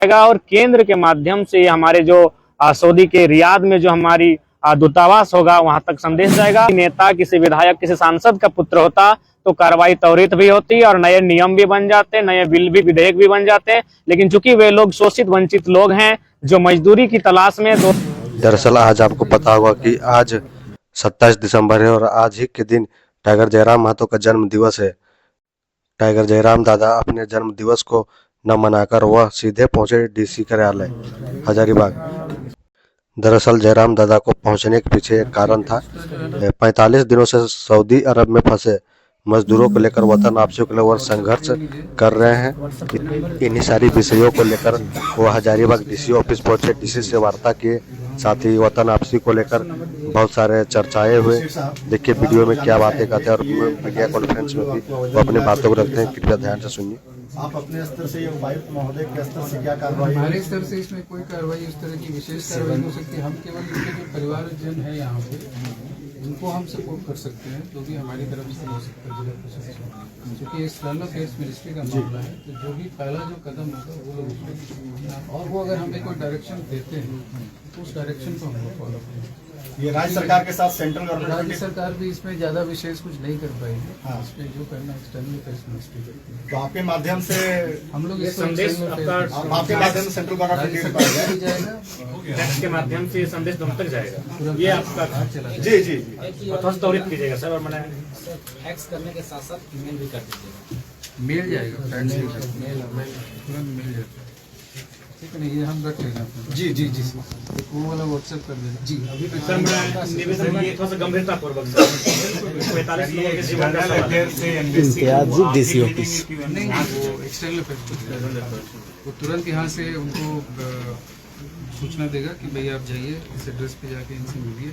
और केंद्र के माध्यम से हमारे जो सऊदी के रियाद में जो हमारी दूतावास होगा वहां तक संदेश जाएगा। नेता, किसी विधायक, किसी सांसद का पुत्र होता तो कार्रवाई त्वरित भी होती और नए नियम भी बन जाते, नए बिल भी, विधेयक भी बन जाते। लेकिन चूंकि वे लोग शोषित वंचित लोग हैं जो मजदूरी की तलाश में। दरअसल आज आपको पता होगा कि आज 27 दिसंबर है और आज ही के दिन टाइगर जयराम महतो का जन्म दिवस है। टाइगर जयराम दादा अपने जन्म दिवस को न मनाकर वह सीधे पहुंचे डीसी कार्यालय हजारीबाग। दरअसल जयराम दादा को पहुंचने के पीछे एक कारण था। 45 दिनों से सऊदी अरब में फंसे मजदूरों को लेकर वतन वापसी के लिए वह संघर्ष कर रहे हैं। इन्हीं सारी विषयों को लेकर वो हजारीबाग डीसी ऑफिस पहुंचे, डीसी से वार्ता किए, साथ ही वतन वापसी को लेकर बहुत सारे चर्चाएं हुए। देखिए वीडियो में क्या बातें कहते हैं और मीडिया कॉन्फ्रेंस में भी वो अपनी बातों को रखते हैं। कृपया ध्यान से सुनिए। आप अपने स्तर से उपायुक्त महोदय के स्तर से क्या कार्रवाई? हमारे स्तर से इसमें कोई कार्रवाई उस तरह की विशेष कार्रवाई हो सकती है। हम केवल इनके जो परिवारजन है यहाँ पे उनको हम सपोर्ट कर सकते हैं, जो भी हमारी तरफ से हो सकता है जिला प्रशासन, क्योंकि इस लन ऑफ केस मिनिस्ट्री का मामला है। तो जो भी पहला जो कदम होगा वो लोग उसको, और वो अगर हमें कोई डायरेक्शन देते हैं तो उस डायरेक्शन को हम लोग फॉलो करेंगे। ये राज्य सरकार के साथ सेंट्रल राज्य गवर्नमेंट सरकार भी इसमें ज्यादा विशेष कुछ नहीं कर पाएगी। हाँ। इसमें जो करना एक्सटर्नल अफेयर्स मिनिस्ट्री करती है। तो आपके माध्यम से हम लोग इस संदेश आपके माध्यम से सेंट्रल गवर्नमेंट भी जाएगा के माध्यम से संदेश दोनों तक जाएगा। ये आपका चला जी जी त्वरित कीजिएगा सर। और मैंने एक्स करने के साथ साथ ईमेल भी कर दीजिएगा। मिल जाएगा, तुरंत मिल जाएगा। ठीक है ना, ये हम रख लेंगे अपने। जी जी जी वो वाला व्हाट्सएप कर देना। जी अभी सर मैं निवेदन ये थोड़ा सा गंभीरता पूर्वक 45 लोगों के जीवन का सवाल है। नहीं, वो एक्सटर्नल अफेयर्स वो तुरंत यहाँ से उनको सूचना देगा कि भाई आप जाइए इस एड्रेस पे जाके इनसे मिलिए,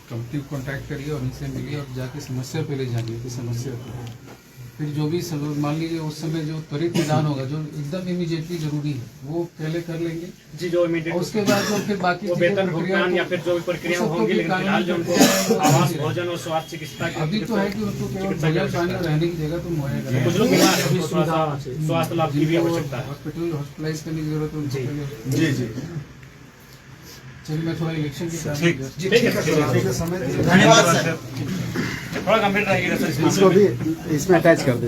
कंपनी को कॉन्टैक्ट करिए और इनसे मिलिए और जाके समस्या पे ले जाइए कि समस्या पे। फिर जो भी मान लीजिए उस समय जो त्वरित निदान होगा जो एकदम इमीडिएटली जरूरी है वो पहले कर लेंगे जी, जो इमीडिएट उसके बाद जो फिर बाकी वो वेतन भुगतान या फिर जो भी प्रक्रिया होंगी। लेकिन फिलहाल जो उनको आवास, भोजन और स्वास्थ्य चिकित्सा की अभी तो है कि उनको केवल भोजन पानी और रहने की जगह तो मुहैया कराएं। कुछ लोग बीमार हैं, उनको थोड़ा सा स्वास्थ्य लाभ की भी आवश्यकता है। हॉस्पिटलाइज करने की जरूरत है उनको। जी जी चलिए मैं थोड़ा इलेक्शन की ठीक है, समय धन्यवाद सर। थोड़ा गंभीर रहेगा सर। इसको भी इसमें अटैच कर दे।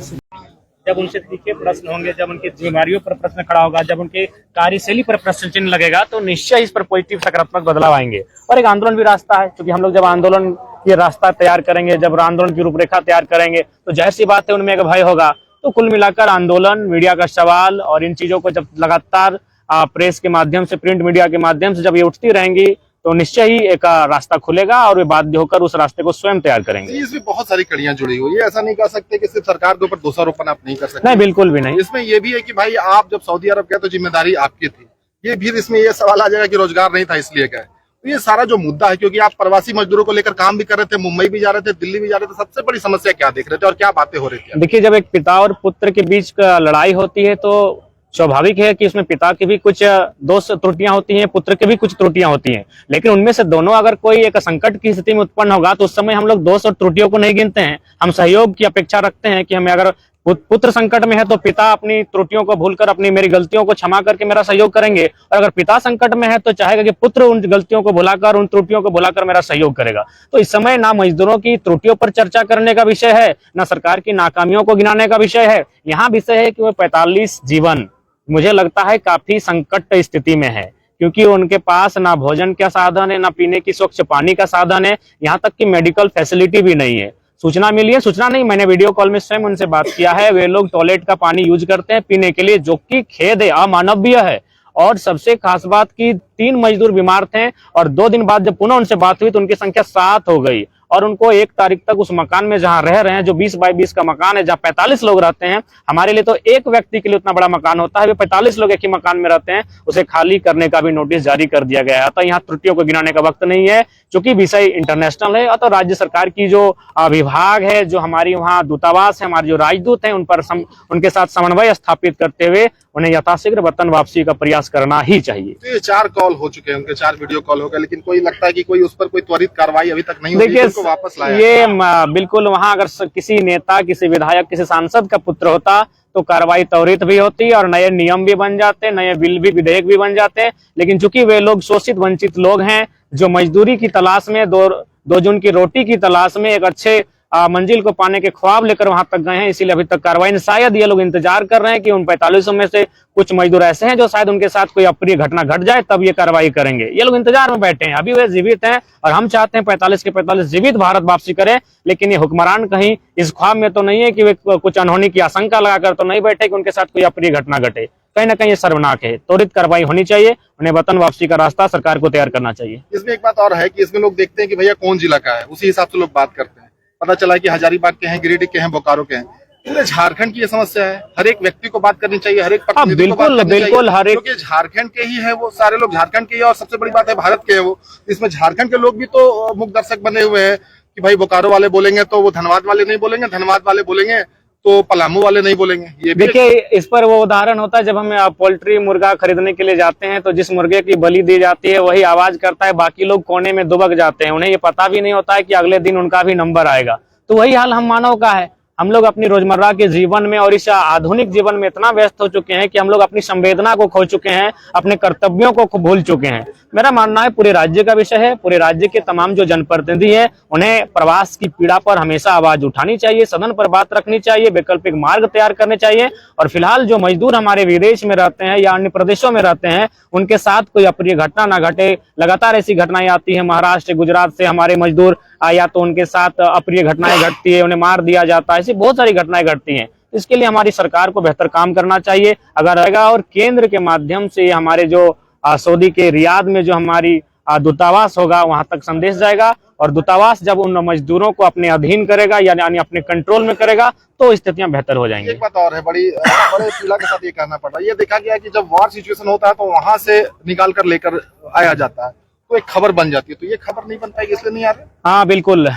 जब उनसे तीखे प्रश्न होंगे, जब उनकी जिम्मेदारियों पर प्रश्न खड़ा होगा, जब उनकी कार्यशैली पर प्रश्न चिन्ह लगेगा तो निश्चय इस पर पॉजिटिव सकारात्मक बदलाव आएंगे। और एक आंदोलन भी रास्ता है, क्योंकि हम लोग जब आंदोलन ये रास्ता तैयार करेंगे, जब आंदोलन की रूपरेखा तैयार करेंगे तो जाहिर सी बात है उनमें एक भय होगा। तो कुल मिलाकर आंदोलन, मीडिया का सवाल और इन चीजों को जब लगातार प्रेस के माध्यम से, प्रिंट मीडिया के माध्यम से जब ये उठती रहेंगी तो निश्चय ही एक रास्ता खुलेगा और वे बाध्य होकर उस रास्ते को स्वयं तैयार करेंगे। इसमें बहुत सारी कड़ियां जुड़ी हुई है। ऐसा नहीं कह सकते कि सिर्फ सरकार के ऊपर दोषारोपण आप नहीं कर सकते। नहीं, बिल्कुल भी नहीं। इसमें ये भी है कि भाई आप जब सऊदी अरब गए तो जिम्मेदारी आपकी थी। ये भी इसमें ये सवाल आ जाएगा कि रोजगार नहीं था इसलिए गए। तो ये सारा जो मुद्दा है, क्योंकि आप प्रवासी मजदूरों को लेकर काम भी कर रहे थे, मुंबई भी जा रहे थे, दिल्ली भी जा रहे थे, सबसे बड़ी समस्या क्या देख रहे थे और क्या बातें हो रही थी? देखिए, जब एक पिता और पुत्र के बीच लड़ाई होती है तो स्वाभाविक है कि उसमें पिता की भी कुछ दोष त्रुटियां होती हैं, पुत्र की भी कुछ त्रुटियां होती हैं। लेकिन उनमें से दोनों अगर कोई एक संकट की स्थिति में उत्पन्न होगा तो उस समय हम लोग दोष और त्रुटियों को नहीं गिनते हैं। हम सहयोग की अपेक्षा रखते हैं कि हमें अगर पुत्र संकट में है तो पिता अपनी त्रुटियों को भूलकर, अपनी मेरी गलतियों को क्षमा करके मेरा सहयोग करेंगे, और अगर पिता संकट में है तो चाहेगा कि पुत्र उन गलतियों को भुलाकर, उन त्रुटियों को भुलाकर मेरा सहयोग करेगा। तो इस समय ना मजदूरों की त्रुटियों पर चर्चा करने का विषय है, ना सरकार की नाकामियों को गिनाने का विषय है। यहाँ विषय है कि वो 45 जीवन मुझे लगता है काफी संकट स्थिति में है, क्योंकि उनके पास ना भोजन का साधन है, ना पीने की स्वच्छ पानी का साधन है, यहाँ तक कि मेडिकल फैसिलिटी भी नहीं है। सूचना मिली है, सूचना नहीं, मैंने वीडियो कॉल में स्वयं उनसे बात किया है। वे लोग टॉयलेट का पानी यूज करते हैं पीने के लिए, जो कि खेद है, अमानवीय है। और सबसे खास बात की 3 मजदूर बीमार थे और 2 दिन बाद जब पुनः उनसे बात हुई तो उनकी संख्या 7 हो गई। और उनको 1 तारीख तक उस मकान में जहां रह रहे हैं, जो 20 बाई 20 का मकान है, जहां 45 लोग रहते हैं, हमारे लिए तो एक व्यक्ति के लिए उतना बड़ा मकान होता है, वे 45 लोग एक ही मकान में रहते हैं, उसे खाली करने का भी नोटिस जारी कर दिया गया है। अतः यहाँ त्रुटियों को गिनाने का वक्त नहीं है, चूंकि विषय इंटरनेशनल है। अतः राज्य सरकार की जो विभाग है, जो हमारी वहाँ दूतावास है, हमारे जो राजदूत हैं, उन पर उनके साथ समन्वय स्थापित करते हुए उन्हें यथाशीघ्र वतन वापसी का प्रयास करना ही चाहिए। तो ये 4 कॉल हो चुके हैं, उनके 4 वीडियो कॉल हो गए, लेकिन कोई लगता है कि कोई उस पर कोई त्वरित कार्रवाई अभी तक नहीं हुई, उनको वापस लाया। ये बिल्कुल, वहां अगर किसी नेता, किसी विधायक, किसी सांसद का पुत्र होता तो कार्रवाई त्वरित भी होती है और नए नियम भी बन जाते हैं, नए बिल भी, विधेयक भी बन जाते हैं। लेकिन चूंकि वे लोग शोषित वंचित लोग हैं जो मजदूरी की तलाश में, दो जून की रोटी की तलाश में एक अच्छे मंजिल को पाने के ख्वाब लेकर वहां तक गए हैं, इसीलिए अभी तक कार्रवाई नहीं। शायद ये लोग इंतजार कर रहे हैं कि उन 45 में से कुछ मजदूर ऐसे हैं जो शायद उनके साथ कोई अप्रिय घटना घट जाए तब ये कार्रवाई करेंगे। ये लोग इंतजार में बैठे हैं, अभी वे जीवित हैं और हम चाहते हैं 45 के 45 जीवित भारत वापसी करें। लेकिन ये हुक्मरान कहीं इस ख्वाब में तो नहीं है कि वे कुछ अनहोनी की आशंका लगाकर तो नहीं बैठे कि उनके साथ कोई अप्रिय घटना घटे। कहीं ना कहीं ये शर्मनाक है। त्वरित कार्रवाई होनी चाहिए, उन्हें वतन वापसी का रास्ता सरकार को तैयार करना चाहिए। इसमें एक बात और है कि इसमें लोग देखते हैं कि भैया कौन जिला का है, उसी हिसाब से लोग बात करते हैं। पता चला कि हजारीबाग के हैं, गिरिडीह के हैं, बोकारो के हैं। इसलिए झारखंड की ये समस्या है, हर एक व्यक्ति को बात करनी चाहिए, हर एक प्रतिनिधि को बात करनी चाहिए, बिल्कुल हर एक, क्योंकि झारखंड के ही है वो, सारे लोग झारखंड के ही, और सबसे बड़ी बात है भारत के है वो। इसमें झारखंड के लोग भी तो मुख्य दर्शक बने हुए हैं कि भाई बोकारो वाले बोलेंगे तो वो धनबाद वाले नहीं बोलेंगे, धनबाद वाले बोलेंगे तो पलामू वाले नहीं बोलेंगे। ये देखिए, इस पर वो उदाहरण होता है जब हम पोल्ट्री मुर्गा खरीदने के लिए जाते हैं तो जिस मुर्गे की बलि दी जाती है वही आवाज करता है, बाकी लोग कोने में दुबक जाते हैं। उन्हें ये पता भी नहीं होता है कि अगले दिन उनका भी नंबर आएगा। तो वही हाल हम मानव का है। हम लोग अपनी रोजमर्रा के जीवन में और इस आधुनिक जीवन में इतना व्यस्त हो चुके हैं कि हम लोग अपनी संवेदना को खो चुके हैं, अपने कर्तव्यों को भूल चुके हैं। मेरा मानना है पूरे राज्य का विषय है, पूरे राज्य के तमाम जो जनप्रतिनिधि हैं उन्हें प्रवास की पीड़ा पर हमेशा आवाज उठानी चाहिए, सदन पर बात रखनी चाहिए, वैकल्पिक मार्ग तैयार करने चाहिए। और फिलहाल जो मजदूर हमारे विदेश में रहते हैं या अन्य प्रदेशों में रहते हैं उनके साथ कोई अप्रिय घटना ना घटे। लगातार ऐसी घटनाएं आती है, महाराष्ट्र गुजरात से हमारे मजदूर या तो उनके साथ अप्रिय घटनाएं घटती है, उन्हें मार दिया जाता है, ऐसी बहुत सारी घटनाएं घटती हैं। इसके लिए हमारी सरकार को बेहतर काम करना चाहिए अगर रहेगा, और केंद्र के माध्यम से हमारे जो सऊदी के रियाद में जो हमारी दूतावास होगा वहां तक संदेश जाएगा, और दूतावास जब उन मजदूरों को अपने अधीन करेगा यानी अपने कंट्रोल में करेगा तो स्थितियां बेहतर हो जाएंगी। एक बात और है, बड़े पीड़ा के साथ ये कहना पड़ रहा है, ये देखा गया कि जब वॉर सिचुएशन होता है तो वहां से निकाल कर लेकर आया जाता है तो एक खबर बन जाती है, तो ये खबर नहीं बन पाएगी इसलिए नहीं आ रही। हाँ बिल्कुल,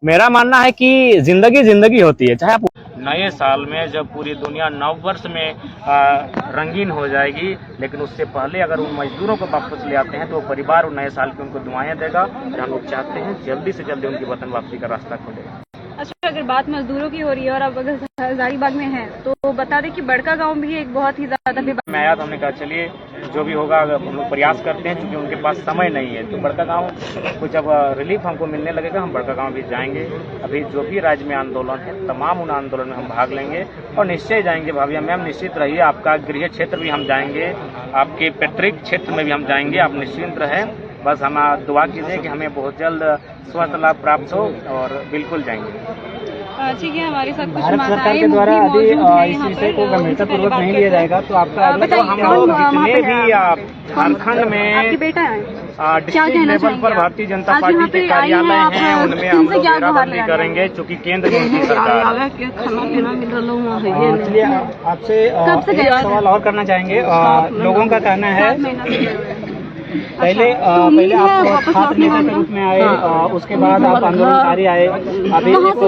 मेरा मानना है कि जिंदगी होती है, चाहे आप नए साल में जब पूरी दुनिया नव वर्ष में रंगीन हो जाएगी, लेकिन उससे पहले अगर उन मजदूरों को वापस ले आते हैं तो परिवार उन नए साल की उनको दुआएं देगा और हम लोग चाहते हैं जल्दी से जल्दी उनकी वतन वापसी का रास्ता खोलेगा। अच्छा, अगर बात मजदूरों की हो रही है और अब अगर हजारीबाग में है तो बता दें कि बड़का गांव भी एक बहुत ही ज्यादा मैं हमने कहा चलिए जो भी होगा हम लोग प्रयास करते हैं, क्योंकि उनके पास समय नहीं है। तो बड़का गांव को जब रिलीफ हमको मिलने लगेगा हम बड़का गांव भी जाएंगे। अभी जो भी राज्य में आंदोलन है तमाम उन आंदोलन में हम भाग लेंगे और निश्चय जाएंगे। भाभी मैम निश्चित रहिए, आपका गृह क्षेत्र भी हम जाएंगे, आपके पैतृक क्षेत्र में भी हम जाएंगे, आप निश्चिंत रहें। बस हम दुआ कीजिए कि हमें बहुत जल्द स्वास्थ्य लाभ प्राप्त हो और बिल्कुल जाएंगे। ठीक है, हमारे साथ भारत सरकार के द्वारा अभी इस विषय को गंभीरता पूर्वक नहीं लिया जाएगा तो आपका हम लोग जितने भी झारखंड में डिस्ट्रिक्ट लेवल पर भारतीय जनता पार्टी के कार्यालय हैं उनमें हम लोग घेराबंदी करेंगे, चूँकि केंद्र में उनकी सरकार है। इसलिए आपसे एक सवाल और करना चाहेंगे। लोगों का कहना है पहले आप छात्र नेता के रूप में आए, उसके बाद आप आंदोलनकारी आए, अभी एक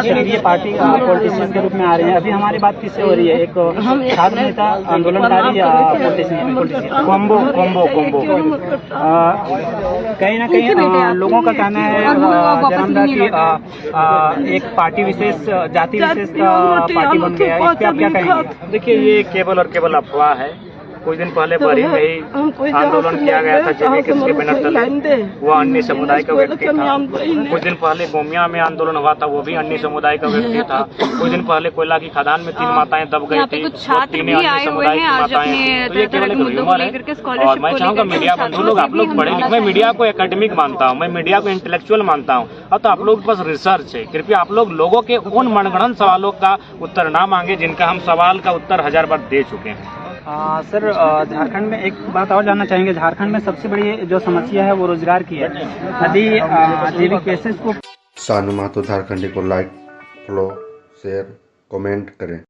केंद्रीय पार्टी पॉलिटिशियन के रूप में आ रहे हैं। अभी हमारी बात किससे हो रही है, एक छात्र नेता, आंदोलनकारी या पॉलिटिशियन? कॉम्बो। कहीं ना कहीं लोगों का कहना है जनामदा की एक पार्टी विशेष, जाति विशेष का पार्टी बन गया है, इस पर आप क्या कहेंगे? देखिए, ये केवल और केवल अफवाह है। कुछ दिन पहले बरी में ही आंदोलन किया गया था जिसके बैनर तले, वो अन्य समुदाय का व्यक्ति था। कुछ दिन पहले गोमिया में आंदोलन हुआ था, वो भी अन्य समुदाय का व्यक्ति था। कुछ दिन पहले कोयला की खदान में 3 माताएं दब गई थी, तीन अन्य समुदाय की माताएं। तो ये केवल एक ह्यूमर है। और मैं चाहूँगा मीडिया बंधु लोग, आप लोग पढ़े लिखे, मैं मीडिया को एकेडमिक मानता हूँ, मैं मीडिया को इंटेलेक्चुअल मानता हूँ, और तो आप लोग के पास रिसर्च है। कृपया आप लोग लोगों के उन मनगढ़ंत सवालों का उत्तर ना मांगे जिनका हम सवाल का उत्तर 1000 बार दे चुके हैं। सर, झारखंड में एक बात और जानना चाहेंगे। झारखंड में सबसे बड़ी जो समस्या है वो रोजगार की है। यदि जैविक पेशेस को सानू महतो झारखंडी को लाइक, फॉलो, शेयर, कमेंट करें।